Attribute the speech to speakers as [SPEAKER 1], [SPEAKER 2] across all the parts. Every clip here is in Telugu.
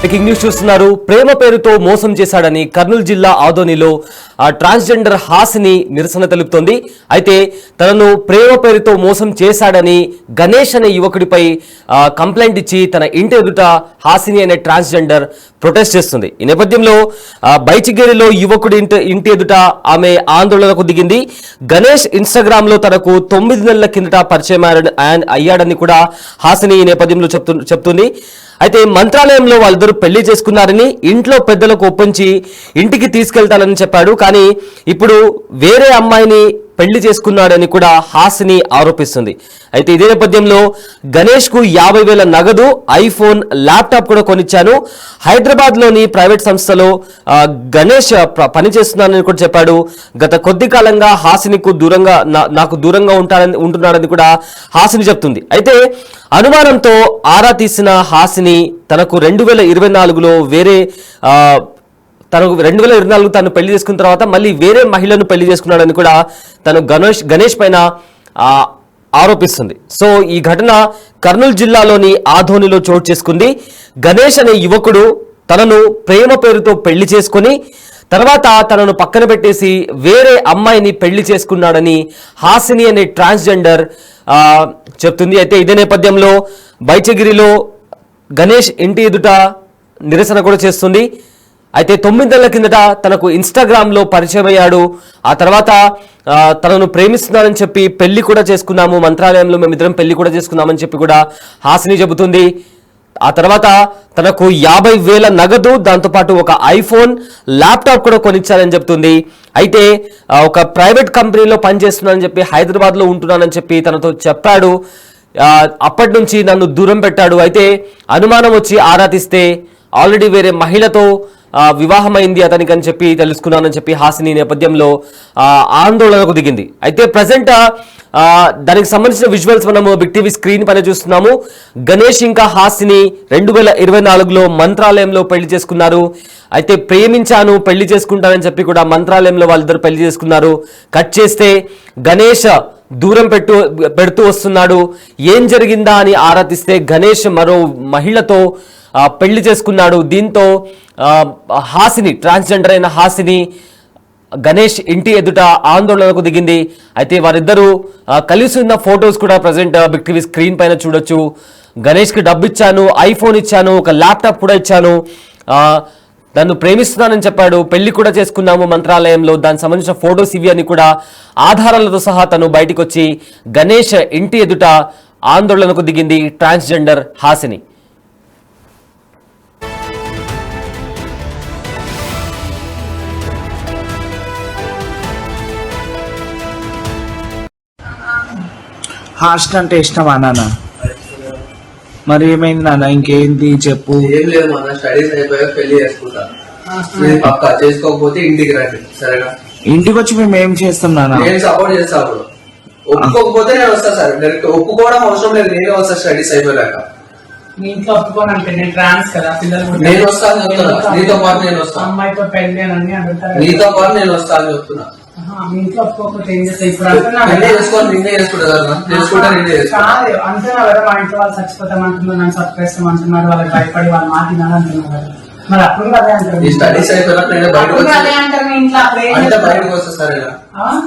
[SPEAKER 1] బ్రేకింగ్ న్యూస్ చూస్తున్నారు. ప్రేమ పేరుతో మోసం చేశాడని కర్నూలు జిల్లా ఆదోనిలో ట్రాన్స్జెండర్ హాసిని నిరసన తెలుపుతోంది. అయితే తనను ప్రేమ పేరుతో మోసం చేశాడని గణేష్ అనే యువకుడిపై కంప్లైంట్ ఇచ్చి తన ఇంటి ఎదుట హాసిని అనే ట్రాన్స్జెండర్ ప్రొటెస్ట్ చేస్తుంది. ఈ నేపథ్యంలో బైచిగేరిలో యువకుడి ఇంటి ఎదుట ఆమె ఆందోళనకు దిగింది. గణేష్ ఇన్స్టాగ్రామ్ లో తనకు 9 నెలల కిందట పరిచయం అయ్యాడని కూడా హాసిని ఈ నేపథ్యంలో చెప్తుంది. అయితే మంత్రాలయంలో వాళ్ళిద్దరూ పెళ్లి చేసుకున్నారని ఇంట్లో పెద్దలకు ఒప్పించి ఇంటికి తీసుకెళ్తానని చెప్పాడు. కానీ ఇప్పుడు వేరే అమ్మాయిని పెళ్లి చేసుకున్నాడని కూడా హాసిని ఆరోపిస్తుంది. అయితే ఇదే నేపథ్యంలో గణేష్ కు 50,000 నగదు, ఐఫోన్, ల్యాప్టాప్ కూడా కొనిచ్చాను. హైదరాబాద్ లోని ప్రైవేట్ సంస్థలో గణేష్ పనిచేస్తున్నానని కూడా చెప్పాడు. గత కొద్ది కాలంగా హాసినికి దూరంగా నాకు దూరంగా ఉంటున్నాడని కూడా హాసిని చెప్తుంది. అయితే అనుమానంతో ఆరా తీసిన హాసిని తనకు 2024లో తను పెళ్లి చేసుకున్న తర్వాత మళ్ళీ వేరే మహిళను పెళ్లి చేసుకున్నాడని కూడా తను గణేష్ పైన ఆరోపిస్తుంది. సో ఈ ఘటన కర్నూలు జిల్లాలోని ఆదోనిలో చోటు చేసుకుంది. గణేష్ అనే యువకుడు తనను ప్రేమ పేరుతో పెళ్లి చేసుకుని తర్వాత తనను పక్కన పెట్టేసి వేరే అమ్మాయిని పెళ్లి చేసుకున్నాడని హాసిని అనే ట్రాన్స్జెండర్ చెప్తుంది. అయితే ఇదే నేపథ్యంలో బైచగిరిలో గణేష్ ఇంటి ఎదుట నిరసన కూడా చేస్తుంది. అయితే 9 నెలల కిందట తనకు ఇన్స్టాగ్రామ్ లో పరిచయం అయ్యాడు. ఆ తర్వాత తనను ప్రేమిస్తున్నానని చెప్పి పెళ్లి కూడా చేసుకున్నాము, మంత్రాలయంలో మేమిద్దరం పెళ్లి కూడా చేసుకున్నామని చెప్పి కూడా హాసిని చెబుతుంది. ఆ తర్వాత తనకు 50,000 నగదు, దాంతోపాటు ఒక ఐఫోన్, ల్యాప్టాప్ కూడా కొనిచ్చారని చెప్తుంది. అయితే ఒక ప్రైవేట్ కంపెనీలో పనిచేస్తున్నానని చెప్పి హైదరాబాద్ లో ఉంటున్నానని చెప్పి తనతో చెప్పాడు. అప్పటి నుంచి నన్ను దూరం పెట్టాడు. అయితే అనుమానం వచ్చి ఆరా తీస్తే ఆల్రెడీ వేరే మహిళతో వివాహమైంది అతనికి అని చెప్పి తెలుసుకున్నానని చెప్పి హాసిని నేపథ్యంలో ఆందోళనకు దిగింది. అయితే ప్రజెంట్ దానికి సంబంధించిన విజువల్స్ మనము బిగ్ టీవీ స్క్రీన్ పైన చూస్తున్నాము. గణేష్ ఇంకా హాసిని 2024లో మంత్రాలయంలో పెళ్లి చేసుకున్నారు. అయితే ప్రేమించాను, పెళ్లి చేసుకుంటానని చెప్పి కూడా మంత్రాలయంలో వాళ్ళిద్దరు పెళ్లి చేసుకున్నారు. కట్ చేస్తే గణేష్ దూరం పెడుతూ వస్తున్నాడు. ఏం జరిగిందా అని ఆరా తీస్తే గణేష్ మరో మహిళతో పెళ్లి చేసుకున్నాడు. దీంతో హాసిని, ట్రాన్స్జెండర్ అయిన హాసిని గణేష్ ఇంటి ఎదుట ఆందోళనకు దిగింది. అయితే వారిద్దరూ కలిసి ఉన్న ఫొటోస్ కూడా ప్రజెంట్ బిగ్ టీవీ స్క్రీన్ పైన చూడొచ్చు. గణేష్కి డబ్బు ఇచ్చాను, ఐఫోన్ ఇచ్చాను, ఒక ల్యాప్టాప్ కూడా ఇచ్చాను, నన్ను ప్రేమిస్తున్నానని చెప్పాడు, పెళ్లి కూడా చేసుకున్నాము మంత్రాలయంలో, దానికి సంబంధించిన ఫొటోస్ ఇవి అని కూడా ఆధారాలతో సహా తను బయటకు వచ్చి గణేష్ ఇంటి ఎదుట ఆందోళనకు దిగింది ట్రాన్స్జెండర్ హాసిని.
[SPEAKER 2] హాస్టల్ అంటే ఇష్టమా నాన్న? మరి ఏమైంది నాన్న? ఇంకేంది చెప్పు.
[SPEAKER 3] ఏం లేదు మన స్టడీస్ అయిపోయాక పెళ్లి చేసుకుంటా. పక్కా చేసుకోకపోతే ఇంటికి రండి, సరేనా?
[SPEAKER 2] ఇంటికి వచ్చి మేము ఏం చేస్తాం నాన్న?
[SPEAKER 3] నేను సపోర్ట్ చేస్తా. అప్పుడు ఒప్పుకోకపోతే నేను వస్తా సార్. డైరెక్ట్ ఒప్పుకోవడం అవసరం లేదు, నేనే వస్తా స్టడీస్ అయిపోయాక.
[SPEAKER 4] మీ ఇంట్లో ఒప్పుకోనంటే నేను ట్రాన్స్ కదా, పిల్లలు
[SPEAKER 3] నేను వస్తాను చెప్తున్నా. నీతో పాటు నేను వస్తాను,
[SPEAKER 4] అమ్మాయితో పెళ్లి అని అడుగుతారు.
[SPEAKER 3] నీతో పాటు నేను వస్తాను చెప్తున్నా.
[SPEAKER 4] మీ ఇంట్లో ఒప్పుకోకపోతే ఏం చేస్తా? ఇప్పుడు
[SPEAKER 3] నిన్నే చేసుకోవాలి, నిన్నే చేసుకుంటా కదా, చేసుకుంటా నిన్నే చేసుకో.
[SPEAKER 4] కాదు అంటున్నా కదా, మా ఇంట్లో వాళ్ళు చచ్చిపోతామంటున్నారు, నన్ను చచ్చిపోతామంటున్నారు, వాళ్ళకి భయపడి వాళ్ళు మాట్లాడాలి అంటున్నారు కదా. మరి అప్పుడు అదే అంటారు.
[SPEAKER 3] ఈ స్టడీస్ అయిపోయినప్పుడు నేను బయటకు
[SPEAKER 4] అదే అంటారు. మీ ఇంట్లో
[SPEAKER 3] అంటే బయటకు వస్తా సరేనా?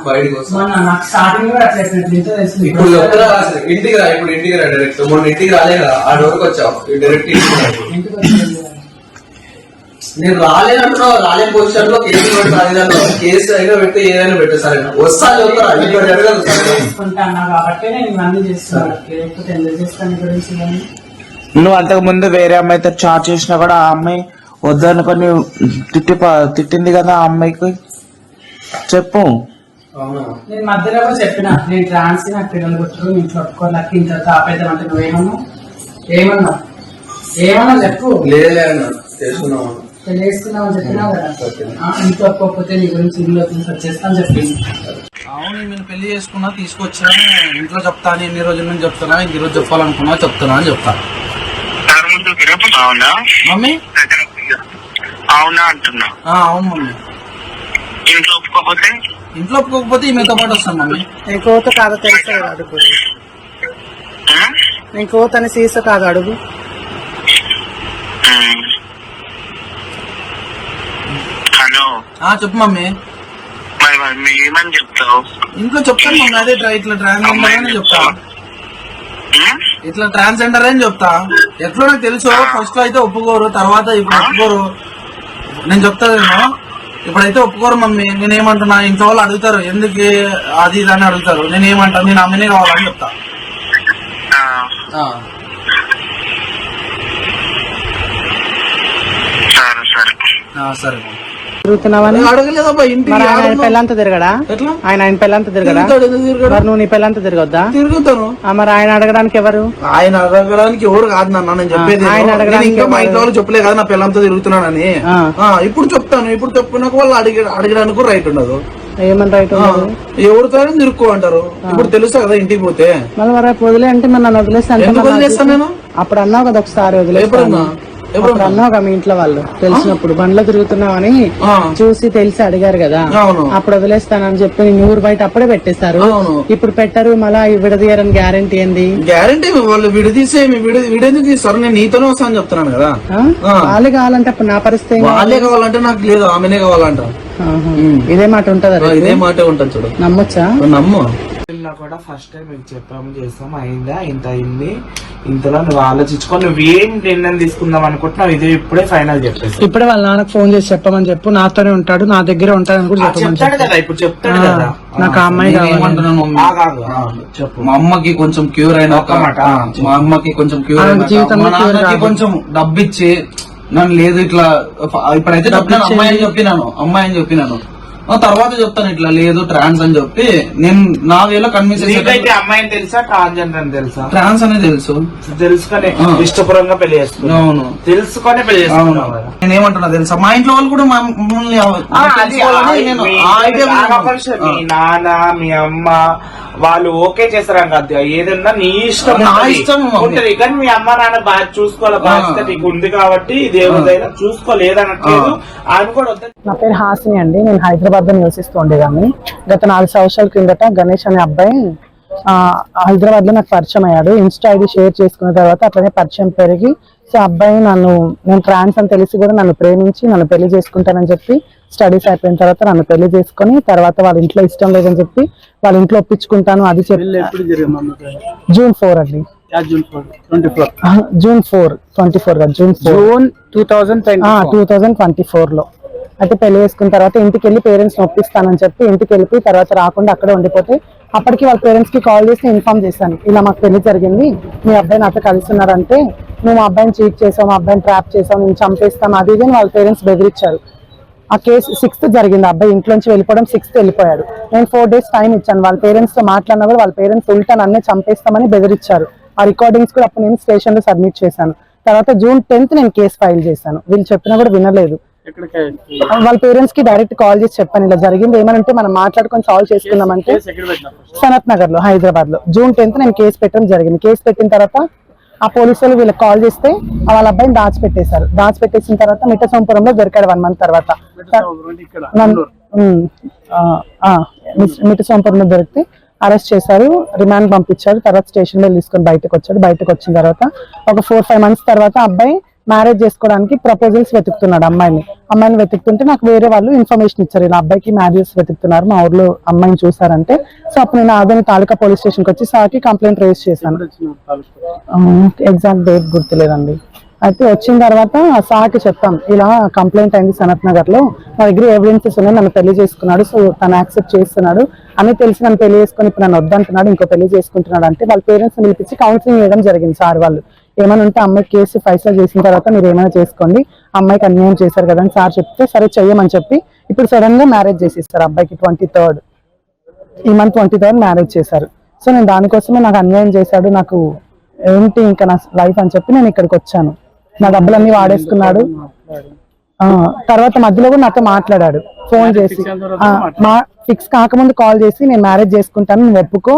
[SPEAKER 3] బయటకు వస్తా.
[SPEAKER 4] నాకు స్టార్టింగ్ కూడా అట్లా తెలుసు.
[SPEAKER 3] ఇప్పుడు చెప్తున్నా ఇంటికి రా, ఇప్పుడు ఇంటికి రా డైరెక్ట్. మొన్న ఇంటికి రాలే కదా, ఆ డోర్కి వచ్చావు డైరెక్ట్
[SPEAKER 4] ఇంటికి వచ్చి
[SPEAKER 3] నేను రాలేనంటున్నావు. రాలే పొజిషన్ లో కేసు పెట్టి రాలేదన్నా, కేసు అయినా పెట్టి ఏదైనా పెట్టు సరేనా? వస్తా
[SPEAKER 4] చెప్తాను కాబట్టి నేను ఇవన్నీ చేస్తున్నాను. లేకపోతే ఎందుకు చేస్తాను గురించి.
[SPEAKER 2] నువ్వు అంతకు ముందు వేరే అమ్మాయితో చాట్ చేసినా కూడా ఆ అమ్మాయి వద్దనుకొని తిట్టింది కదా ఆ అమ్మాయికి. చెప్పు.
[SPEAKER 4] నేను మధ్యలో కూడా చెప్పిన, నేను ట్రాన్స్, నాకు పిల్లలు కొట్టరు, నేను చుట్టుకోలేక ఇంత తాపేద్దాం అంటే నువ్వేమన్నా ఏమన్నా చెప్పు.
[SPEAKER 3] లేదే అన్నా చేసుకున్నావు,
[SPEAKER 4] పెళ్లి చేసుకున్నావు చెప్పినావు కదా. ఇంట్లో ఒప్పుకోకపోతే నీ గురించి ఇల్లు వచ్చేస్తాను చెప్పింది.
[SPEAKER 5] అవును, నేను పెళ్లి చేసుకున్నా, తీసుకొచ్చా, ఇంట్లో చెప్తాను, ఎన్ని రోజుల నుంచి చెప్తున్నా, ఇంక ఈరోజు చెప్పాలనుకున్నా చెప్తున్నా అని చెప్తాను. మమ్మీ
[SPEAKER 6] అవునా అంటున్నా.
[SPEAKER 5] అవును మమ్మీ.
[SPEAKER 6] ఇంట్లో
[SPEAKER 5] ఒప్పుకోకపోతే ఈమెతో పాటు వస్తాను మమ్మీ.
[SPEAKER 4] నేను కోత కాదు తెలుసు కదా, అడుగు. నేను కోత అని సీస కాదు, అడుగు.
[SPEAKER 5] చెప్పు మమ్మీ.
[SPEAKER 6] మరి ఏమని చెప్తావు?
[SPEAKER 5] ఇంట్లో చెప్తాను మమ్మీ, అదే ఇట్లా ట్రాన్స్జెండర్ అని చెప్తా, ఇట్లా ట్రాన్స్జెండర్ అని చెప్తా. ఎట్లా నాకు తెలుసు, ఫస్ట్ లో అయితే ఒప్పుకోరు, తర్వాత ఇప్పుడు ఒప్పుకోరు. నేను చెప్తాను, ఇప్పుడైతే ఒప్పుకోరు మమ్మీ. నేనేమంటున్నా, ఇంట్లో వాళ్ళు అడుగుతారు ఎందుకు అది ఇది అని అడుగుతారు. నేనేమంటాను, నేను అమ్మనే కావాలని చెప్తా. సరే
[SPEAKER 4] తిరుగుతున్నావని
[SPEAKER 5] అడగలేదబ్బా ఇంటికి.
[SPEAKER 4] మరి ఆయన పెళ్ళంతా తిరగడా?
[SPEAKER 5] ఎట్లా
[SPEAKER 4] ఆయన పెళ్ళంతా తిరగడా? మరి నువ్వు నీ పెళ్ళంతా తిరగొద్దా?
[SPEAKER 5] తిరుగుతాను.
[SPEAKER 4] మరి ఆయన అడగడానికి ఎవరు?
[SPEAKER 5] ఆయన అడగడానికి ఎవరు కాదు నాన్న, నేను చెప్పేది.
[SPEAKER 4] ఆయన అడగడానికి
[SPEAKER 5] ఇంకా మా ఇంట్లో వాళ్ళు చెప్పలే కదా నా పిల్లలతో తిరుగుతున్నానని. ఇప్పుడు చెప్తాను. ఇప్పుడు చెప్పుకున్నాక వాళ్ళు అడగడానికి రైట్ ఉండదు.
[SPEAKER 4] ఏమని రైట్ ఉండదు?
[SPEAKER 5] ఎవరితో తిరుక్కో అంటారు. ఇప్పుడు తెలుసా కదా ఇంటికి పోతే.
[SPEAKER 4] మళ్ళీ మరి వదిలే అంటే మరి నన్ను వదిలేస్తాను.
[SPEAKER 5] వదిలేస్తాను నేను.
[SPEAKER 4] అప్పుడు అన్నావు కదా ఒకసారి వదిలేస్తాను. అప్పుడు అన్నావు కదా మీ ఇంట్లో వాళ్ళు తెలిసినప్పుడు బండ్లో తిరుగుతున్నావని చూసి తెలిసి అడిగారు కదా, అప్పుడు వదిలేస్తానని చెప్పి నేను ఊరు బయట అప్పుడే పెట్టేస్తారు. ఇప్పుడు పెట్టరు, మళ్ళా విడదీయరని గ్యారంటీ ఏంది?
[SPEAKER 5] గ్యారంటీ వాళ్ళు విడదీసే విడేందుకు తీస్తారు. నేను నీతోనే వస్తాను చెప్తున్నాను కదా.
[SPEAKER 4] వాళ్ళే కావాలంటే అప్పుడు నా పరిస్థితి
[SPEAKER 5] వాళ్ళే కావాలంటే నాకు లేదు, ఆమెనే కావాలంట.
[SPEAKER 4] ఇదే మాట ఉంటదా?
[SPEAKER 5] ఇదే మాట ఉంటుంది చూడు.
[SPEAKER 4] నమ్మొచ్చా?
[SPEAKER 5] నమ్ము.
[SPEAKER 2] కూడా ఫస్ట్ టైం మీకు చెప్పాము, చేస్తాం, అయిందా ఇంత అయింది, ఇంతలో నువ్వు ఆలోచించుకో, నువ్వేం నిర్ణయం తీసుకుందాం అనుకుంటున్నావు ఇదే ఇప్పుడే ఫైనల్ చెప్పేసి.
[SPEAKER 4] ఇప్పుడే వాళ్ళ నాన్నకు ఫోన్ చేసి చెప్పమని చెప్పు, నాతోనే ఉంటాడు, నా దగ్గరే ఉంటాడని కూడా
[SPEAKER 2] చెప్తాడు కదా. ఇప్పుడు చెప్తాడు కదా,
[SPEAKER 4] నాకు ఆ అమ్మాయి
[SPEAKER 5] చెప్పు. మా అమ్మకి కొంచెం క్యూర్ అయిన ఒక మాట, మా అమ్మకి కొంచెం క్యూర్ అయిన, మా నాన్నకి కొంచెం డబ్బిచ్చి నన్ను లేదు ఇట్లా ఇప్పుడైతే అమ్మాయి అని చెప్పినాను. తర్వాత చెప్తాను ఇట్లా లేదు ట్రాన్స్ అని చెప్పి నేను నా వేలో కన్విన్స్ చేసి.
[SPEAKER 2] అమ్మాయిని తెలుసా ట్రాన్స్జెండర్ అని తెలుసా?
[SPEAKER 5] ట్రాన్స్ అనేది తెలుసు,
[SPEAKER 2] తెలుసుకొని ఇష్టపూర్వకంగా పెళ్లి చేస్తున్నావు. అవును, తెలుసుకొని పెళ్లి చేస్తున్నావు.
[SPEAKER 5] నేను ఏమంటున్నా తెలుసా, మా ఇంట్లో వాళ్ళు కూడా మమ్మల్ని
[SPEAKER 2] మీ నాన్న మీ అమ్మ వాళ్ళు ఓకే చేస్తారని కాదు, ఏదన్నా నీ ఇష్టం ఉంటది. కానీ మీ అమ్మ నాన్న బాగా చూసుకోవాలి, బాధ్యత నీకు ఉంది కాబట్టి దేవుడైనా చూసుకోలేదనట్లేదు. ఆయన కూడా వద్ద.
[SPEAKER 4] నా పేరు హాసిని అండి, నేను హైదరాబాద్ లో నివసిస్తూ ఉండేదాన్ని. గత 4 సంవత్సరాల కిందట గణేష్ అనే అబ్బాయి హైదరాబాద్ లో నాకు పరిచయం అయ్యాడు. ఇన్స్టా ఐడి షేర్ చేసుకున్న తర్వాత అట్లనే పరిచయం పెరిగి, సో అబ్బాయి నేను ట్రాన్స్ అని తెలిసి కూడా నన్ను ప్రేమించి నన్ను పెళ్లి చేసుకుంటానని చెప్పి స్టడీస్ అయిపోయిన తర్వాత నన్ను పెళ్లి చేసుకుని, తర్వాత వాళ్ళ ఇంట్లో ఇష్టం లేదని చెప్పి వాళ్ళ ఇంట్లో ఒప్పించుకుంటాను అది చెప్పి జూన్ 4 అండి, జూన్ 4 2024 లో అయితే పెళ్లి చేసుకున్న తర్వాత ఇంటికి వెళ్ళి పేరెంట్స్ ఒప్పిస్తానని చెప్పి ఇంటికి వెళ్ళి తర్వాత రాకుండా అక్కడే ఉండిపోతే, అప్పటికి వాళ్ళ పేరెంట్స్ కి కాల్ చేసి ఇన్ఫార్మ్ చేశాను, ఇలా మాకు పెళ్లి జరిగింది, మీ అబ్బాయి నాతో కలుస్తున్నారంటే నువ్వు మా అబ్బాయిని చీట్ చేసావు, మా అబ్బాయిని ట్రాప్ చేసావు, నేను చంపేస్తాం అది ఇది అని వాళ్ళ పేరెంట్స్ బెదిరించారు. ఆ కేసు 6th జరిగింది, అబ్బాయి ఇంట్లో నుంచి వెళ్ళిపోవడం 6th వెళ్ళిపోయాడు. నేను 4 days టైం ఇచ్చాను, వాళ్ళ పేరెంట్స్ తో మాట్లాడినా కూడా వాళ్ళ పేరెంట్స్ ఉల్టా నన్నే చంపేస్తామని బెదిరించారు. ఆ రికార్డింగ్స్ కూడా అప్పుడు నేను స్టేషన్ లో సబ్మిట్ చేశాను. తర్వాత జూన్ 10th నేను కేసు ఫైల్ చేశాను, వీళ్ళు చెప్పినా కూడా వినలేదు. వాళ్ళ పేరెంట్స్ కి డైరెక్ట్ కాల్ చేసి చెప్పాను ఇలా జరిగింది, ఏమంటే మనం మాట్లాడుకొని సాల్వ్ చేసుకుందామంటే సనత్ నగర్ లో హైదరాబాద్ లో జూన్ 10th నేను కేసు పెట్టడం జరిగింది. కేసు పెట్టిన తర్వాత ఆ పోలీసులు వీళ్ళకి కాల్ చేస్తే వాళ్ళ అబ్బాయిని దాచిపెట్టేసిన తర్వాత మిట్టసోంపురంలో దొరికాడు 1 month తర్వాత. మిట్టసోంపురంలో దొరికితే అరెస్ట్ చేశారు, రిమాండ్ పంపించారు. తర్వాత స్టేషన్ లో తీసుకొని బయటకు వచ్చాడు. బయటకు వచ్చిన తర్వాత ఒక 4-5 months తర్వాత అబ్బాయి మ్యారేజ్ చేసుకోవడానికి ప్రపోజల్స్ వెతుకుతున్నాడు. అమ్మాయిని వెతుకుతుంటే నాకు వేరే వాళ్ళు ఇన్ఫర్మేషన్ ఇచ్చారు, ఇలా అబ్బాయికి మ్యారేజెస్ వెతుకుతున్నారు, మా ఊర్లో అమ్మాయిని చూసారంటే. సో అప్పుడు నేను ఆదోని తాలూకా పోలీస్ స్టేషన్ కి వచ్చి సార్కి కంప్లైంట్ రేజ్ చేశాను. ఎగ్జాక్ట్ డేట్ గుర్తులేదండి. అయితే వచ్చిన తర్వాత సార్కి చెప్పాం, ఇలా కంప్లైంట్ అయింది సనత్ నగర్ లో, నా దగ్గర ఎవిడెన్సెస్ ఉన్నాయి, నన్ను పెళ్లి చేసుకున్నాడు, సో తను యాక్సెప్ట్ చేస్తున్నాడు అని తెలిసి నన్ను పెళ్లి చేసుకుని ఇప్పుడు నన్ను వద్దంటున్నాడు, ఇంకో పెళ్లి చేసుకుంటున్నాడు అంటే వాళ్ళ పేరెంట్స్ పిలిపించి కౌన్సిలింగ్ చేయడం జరిగింది. సార్ వాళ్ళు ఏమనంటే అమ్మాయి కేసు ఫైసల్ చేసిన తర్వాత మీరు ఏమైనా చేసుకోండి, అమ్మాయికి అన్యాయం చేశారు కదా అని సార్ చెప్తే సరే చెయ్యమని చెప్పి ఇప్పుడు సడన్ గా మ్యారేజ్ చేసిస్తారు అబ్బాయికి. 23rd ఈ మంత్ 23rd మ్యారేజ్ చేశారు. సో నేను దానికోసమే నాకు అన్యాయం చేశాడు, నాకు ఏంటి ఇంకా నా లైఫ్ అని చెప్పి నేను ఇక్కడికి వచ్చాను. నా డబ్బులన్నీ వాడేసుకున్నాడు. తర్వాత మధ్యలో కూడా నాతో మాట్లాడాడు ఫోన్ చేసి, ఫిక్స్ కాకముందు కాల్ చేసి నేను మ్యారేజ్ చేసుకుంటాను, నువ్వు ఒప్పుకో,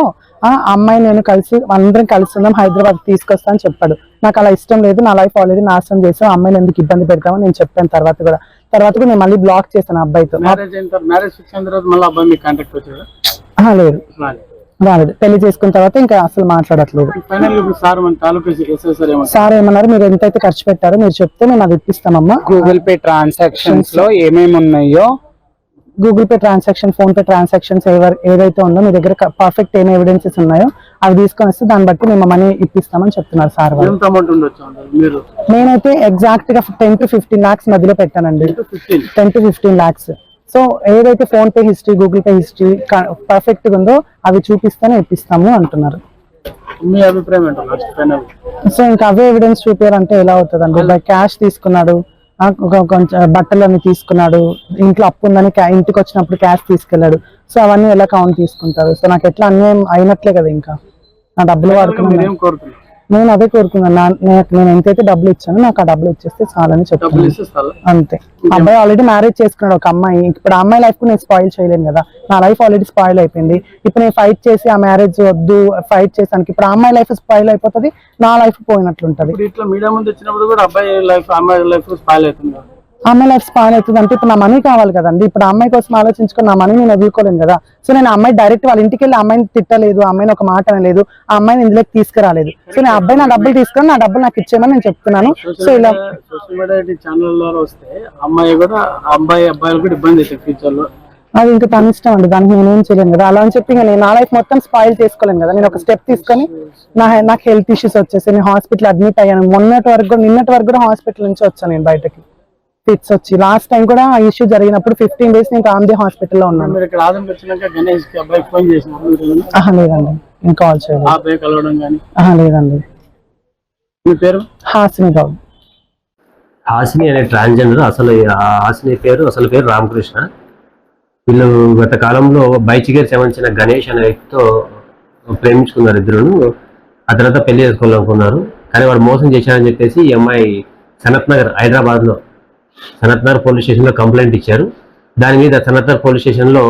[SPEAKER 4] అమ్మాయి నేను కలిసి అందరం కలిసి ఉందాం, హైదరాబాద్ తీసుకొస్తా అని చెప్పాడు. నాకు అలా ఇష్టం లేదు, నా లైఫ్ ఆల్రెడీ నాశనం చేసాం, అమ్మాయిని ఎందుకు ఇబ్బంది పెడతామని నేను చెప్పాను. తర్వాత కూడా నేను మళ్ళీ బ్లాక్ చేశాను అబ్బాయితో. లేదు రాలేదు, పెళ్లి చేసుకున్న తర్వాత ఇంకా అసలు మాట్లాడట్లేదు. సార్ ఏమన్నారు, మీరు ఎంతైతే ఖర్చు పెట్టారో మీరు చెప్తే మేము అది ఇప్పిస్తామమ్మా.
[SPEAKER 7] గూగుల్ పే ట్రాన్సాక్షన్స్ లో ఏమేమి ఉన్నాయో
[SPEAKER 4] Google pay transaction, phone pay transactions ఏదైతే ఉందో మీ దగ్గర పర్ఫెక్ట్ ఏం ఎవిడెన్సెస్ ఉన్నాయో అవి తీసుకొని వస్తే దాన్ని బట్టి మేము మనీ ఇప్పిస్తామని చెప్తున్నారు సార్ వాళ్ళు.
[SPEAKER 5] ఎంత అమౌంట్ ఉండొచ్చు అంటారు మీరు?
[SPEAKER 4] నేనైతే ఎగ్జాక్ట్ గా 10 to 15 lakhs మధ్యలో పెట్టానండి. 10 to 15 lakhs. సో ఏదైతే phone pay history, Google pay history perfect గా ఉందో అవి చూపిస్తేనే ఇప్పిస్తాము అంటున్నారు.
[SPEAKER 5] మీ అభిప్రాయం ఏంటో లాస్ట్ ఫైనల్?
[SPEAKER 4] సో ఇంకా అవే ఎవిడెన్స్ చూపారంటే ఎలా అవుతుందండి? బై క్యాష్ తీసుకున్నాడు, కొంచెం బట్టలన్నీ తీసుకున్నాడు, ఇంట్లో అప్పు ఉందని ఇంటికి వచ్చినప్పుడు క్యాష్ తీసుకెళ్లాడు. సో అవన్నీ ఎలా కౌంట్ తీసుకుంటారు? సో నాకు ఎట్లా అన్యాయం అయినట్లే కదా, ఇంకా నా డబ్బులు వాడుకున్నాను. నేను అదే కోరుకున్నాను, నేను ఎంతైతే డబ్బులు ఇచ్చానో నాకు ఆ డబ్బులు ఇచ్చేస్తే చాలని చెప్తాను అంతే. అబ్బాయి ఆల్రెడీ మ్యారేజ్ చేసుకున్నాడు ఒక అమ్మాయి. ఇప్పుడు ఆ అమ్మాయి లైఫ్ నేను స్పాయిల్ చేయలేను కదా, నా లైఫ్ ఆల్రెడీ స్పాయిల్ అయిపోయింది. ఇప్పుడు నేను ఫైట్ చేసి ఆ మ్యారేజ్ వద్దు, ఫైట్ చేసానికి ఇప్పుడు ఆ అమ్మాయి లైఫ్ స్పాయిల్ అయిపోతుంది, నా లైఫ్ పోయినట్లుంటది.
[SPEAKER 5] ఇట్లా మీడియా ముందు వచ్చినప్పుడు కూడా అబ్బాయి లైఫ్, అమ్మాయి లైఫ్ స్పాయిల్ అవుతుంది.
[SPEAKER 4] అమ్మాయి లైఫ్ స్పాయిల్ అవుతుంది అంటే ఇప్పుడు నా మనీ కావాలి కదండి. ఇప్పుడు ఆ అమ్మాయి కోసం ఆలోచించుకొని నా మనీ నేను వదులుకోలేను కదా. సో నేను అమ్మాయి డైరెక్ట్ వాళ్ళ ఇంటికి వెళ్ళి అమ్మాయిని తిట్టలేదు, అమ్మాయిని ఒక మాట అనలేదు, ఆ అమ్మాయిని ఇందులోకి తీసుకురాలేదు. సో నేను అబ్బాయి నా డబ్బులు తీసుకొని నా డబ్బులు నాకు ఇచ్చేయమని నేను చెప్తున్నాను. సో ఇలా
[SPEAKER 5] సోషల్ మీడియా ఛానల్ ద్వారా వస్తే అమ్మాయి కూడా అబ్బాయిలు కూడా ఇబ్బంది అవుతుంది ఫ్యూచర్ లో.
[SPEAKER 4] అది ఇంకా తన ఇష్టం అండి, దానికి నేనేం చేయలేను కదా. అలా అని చెప్పి ఇంకా నేను నా లైఫ్ మొత్తం స్పాయిల్ చేసుకోలేను కదా. నేను ఒక స్టెప్ తీసుకొని నాకు హెల్త్ ఇష్యూస్ వచ్చేసి నేను హాస్పిటల్ అడ్మిట్ అయ్యాను. నిన్నటి వరకు కూడా హాస్పిటల్ నుంచి వచ్చాను నేను బయటకి, ఫిట్స్ వచ్చి. లాస్ట్ టైం కూడా ఆ ఇష్యూ జరిగినప్పుడు 15 days నేను గాంధీ హాస్పిటల్లో ఉన్నాను.
[SPEAKER 5] ఇక్కడ ఆదంకి వచ్చినాక గణేష్ కి అబ్బాయి ఫోన్ చేసిన?
[SPEAKER 4] లేదండి, నేను కాల్ చేయలేదు.
[SPEAKER 5] కలవడం కానీ?
[SPEAKER 4] లేదండి.
[SPEAKER 5] మీ పేరు?
[SPEAKER 4] హాసిని గౌడ్.
[SPEAKER 1] హాసిని అనే ట్రాన్స్జెండర్. హాసిని అసలు పేరు రామకృష్ణ. వీళ్ళు గత కాలంలో బైచిగేర్ సంబంధించిన గణేష్ అనే వ్యక్తితో ప్రేమించుకున్నారు ఇద్దరును. ఆ తర్వాత పెళ్లి చేసుకోవాలనుకున్నారు, కానీ వాడు మోసం చేశారని చెప్పేసి ఈ అమ్మాయి సనత్ నగర్, హైదరాబాద్లో సనత్ నగర్ పోలీస్ స్టేషన్లో కంప్లైంట్ ఇచ్చారు. దాని మీద సనత్ నగర్ పోలీస్ స్టేషన్లో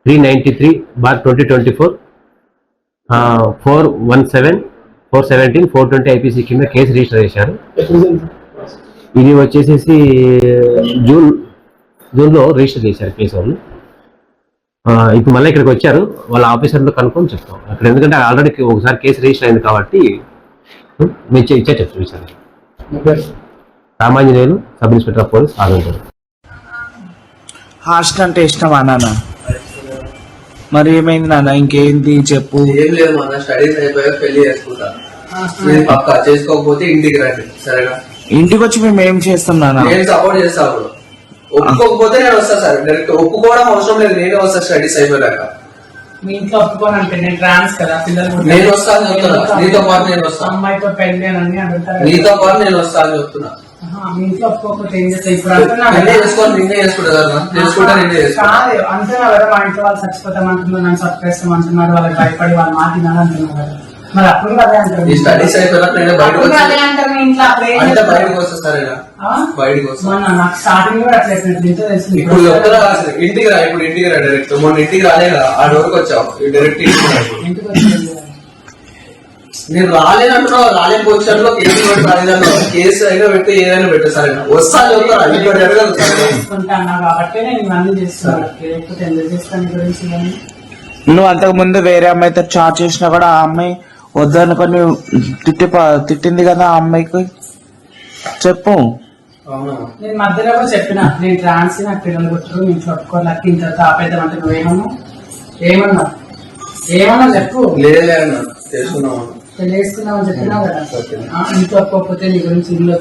[SPEAKER 1] 393/2024 417 417 420 IPC కింద కేసు రిజిస్టర్ చేశారు. ఇది వచ్చేసేసి జూన్లో రిజిస్టర్ చేశారు కేసు వాళ్ళు. ఇప్పుడు మళ్ళీ ఇక్కడికి వచ్చారు, వాళ్ళ ఆఫీసర్లో కనుక్కొని చెప్తాం అక్కడ. ఎందుకంటే ఆల్రెడీ ఒకసారి కేసు రిజిస్టర్ అయింది కాబట్టి ఇచ్చే చెప్తాం ఈసారి. Ramanjaneyulu, sub inspector of police, ఆదంటారు.
[SPEAKER 2] హాస్టల్ అంటే ఇష్టమా నాన్న? మరి ఏమైంది నాన్న? ఇంకేంటి చెప్పు.
[SPEAKER 3] ఏం లేదు మన స్టడీస్ అయిపోయాక పెళ్లి చేసుకుంటా. పక్కా చేసుకోకపోతే ఇంటికి రండి సరేనా?
[SPEAKER 2] ఇంటికి వచ్చి మేము ఏం చేస్తాం నాన్న?
[SPEAKER 3] నేను సపోర్ట్ చేస్తా. అప్పుడు ఒప్పుకోకపోతే నేను వస్తా సార్. డైరెక్ట్ ఒప్పుకోవడం అవసరం లేదు, నేనే వస్తా స్టడీస్ అయిపోయాక.
[SPEAKER 7] మీ ఇంట్లో ఒప్పుకోనంటే నేను ట్రాన్స్ కదా, పిల్లలు
[SPEAKER 3] నేను వస్తాను చెప్తున్నా, నీతో పాటు నేను వస్తాను.
[SPEAKER 7] అమ్మాయితో పెళ్లి అని అడుగుతారు,
[SPEAKER 3] నీతో పాటు నేను వస్తాను చెప్తున్నా.
[SPEAKER 7] మీ ఇంట్లో ఒప్పుకోకపోతే ఏం చేస్తా? ఇప్పుడు
[SPEAKER 3] నిన్నే చేసుకోవాలి, నిన్నే చేసుకుంటా కదా, చేసుకుంటా నిన్నే చేసుకో.
[SPEAKER 7] కాదు అంటున్నా కదా, మా ఇంట్లో వాళ్ళు చచ్చిపోతామంటున్నారు, నన్ను చచ్చిపోతామంటున్నారు, వాళ్ళకి భయపడి వాళ్ళు మాట్లాడాలి అంటున్నారు కదా. మరి అప్పుడు అదే అంటారు.
[SPEAKER 3] ఈ స్టడీస్ అయిపోయినాక నేను బయటకు
[SPEAKER 7] అదే అంటారు మీ ఇంట్లో. అప్పుడు ఏం
[SPEAKER 3] అంటే బయటకు వస్తా సరేనా? బయటకు వస్తా.
[SPEAKER 7] నాకు స్టార్టింగ్ కూడా అట్లా తెలిసింది.
[SPEAKER 3] ఇప్పుడు చెప్తున్నా అసలు ఇంటికి రా, ఇప్పుడు ఇంటికి రా డైరెక్ట్. మొన్న ఇంటికి రాలే కదా, ఆ డోర్కి వచ్చావు డైరెక్ట్
[SPEAKER 7] ఇంటికి వచ్చి
[SPEAKER 3] నేను రాలేనంటున్నావు. రాలే పొజిషన్ లో కేసు పెట్టి కేసు అయినా పెట్టి ఏదైనా పెట్టు సరేనా? వస్తా చెప్తారా?
[SPEAKER 7] తీసుకుంటాను కాబట్టి నేను ఇవన్నీ చేస్తున్నాను. లేకపోతే ఎందుకు చేస్తాను గురించి?
[SPEAKER 2] నువ్వు అంతకు ముందు వేరే అమ్మాయితో చాట్ చేసినా కూడా ఆ అమ్మాయి వద్దనుకొని తిట్టింది కదా ఆ అమ్మాయికి, చెప్పు.
[SPEAKER 7] నేను మధ్యలో కూడా చెప్పిన, నేను ట్రాన్స్, నాకు పిల్లలు కొట్టరు, నేను చుట్టుకోలేక ఇంత ఆపేద్దాం అంటే నువ్వేమన్నా ఏమన్నా చెప్పు.
[SPEAKER 3] లేదులే అన్న, చేసుకున్నావు
[SPEAKER 7] పెళ్లి చేసుకున్నామని చెప్పినావు కదా. ఇంట్లో ఒప్పుకోకపోతే నీ గురించి ఇల్లు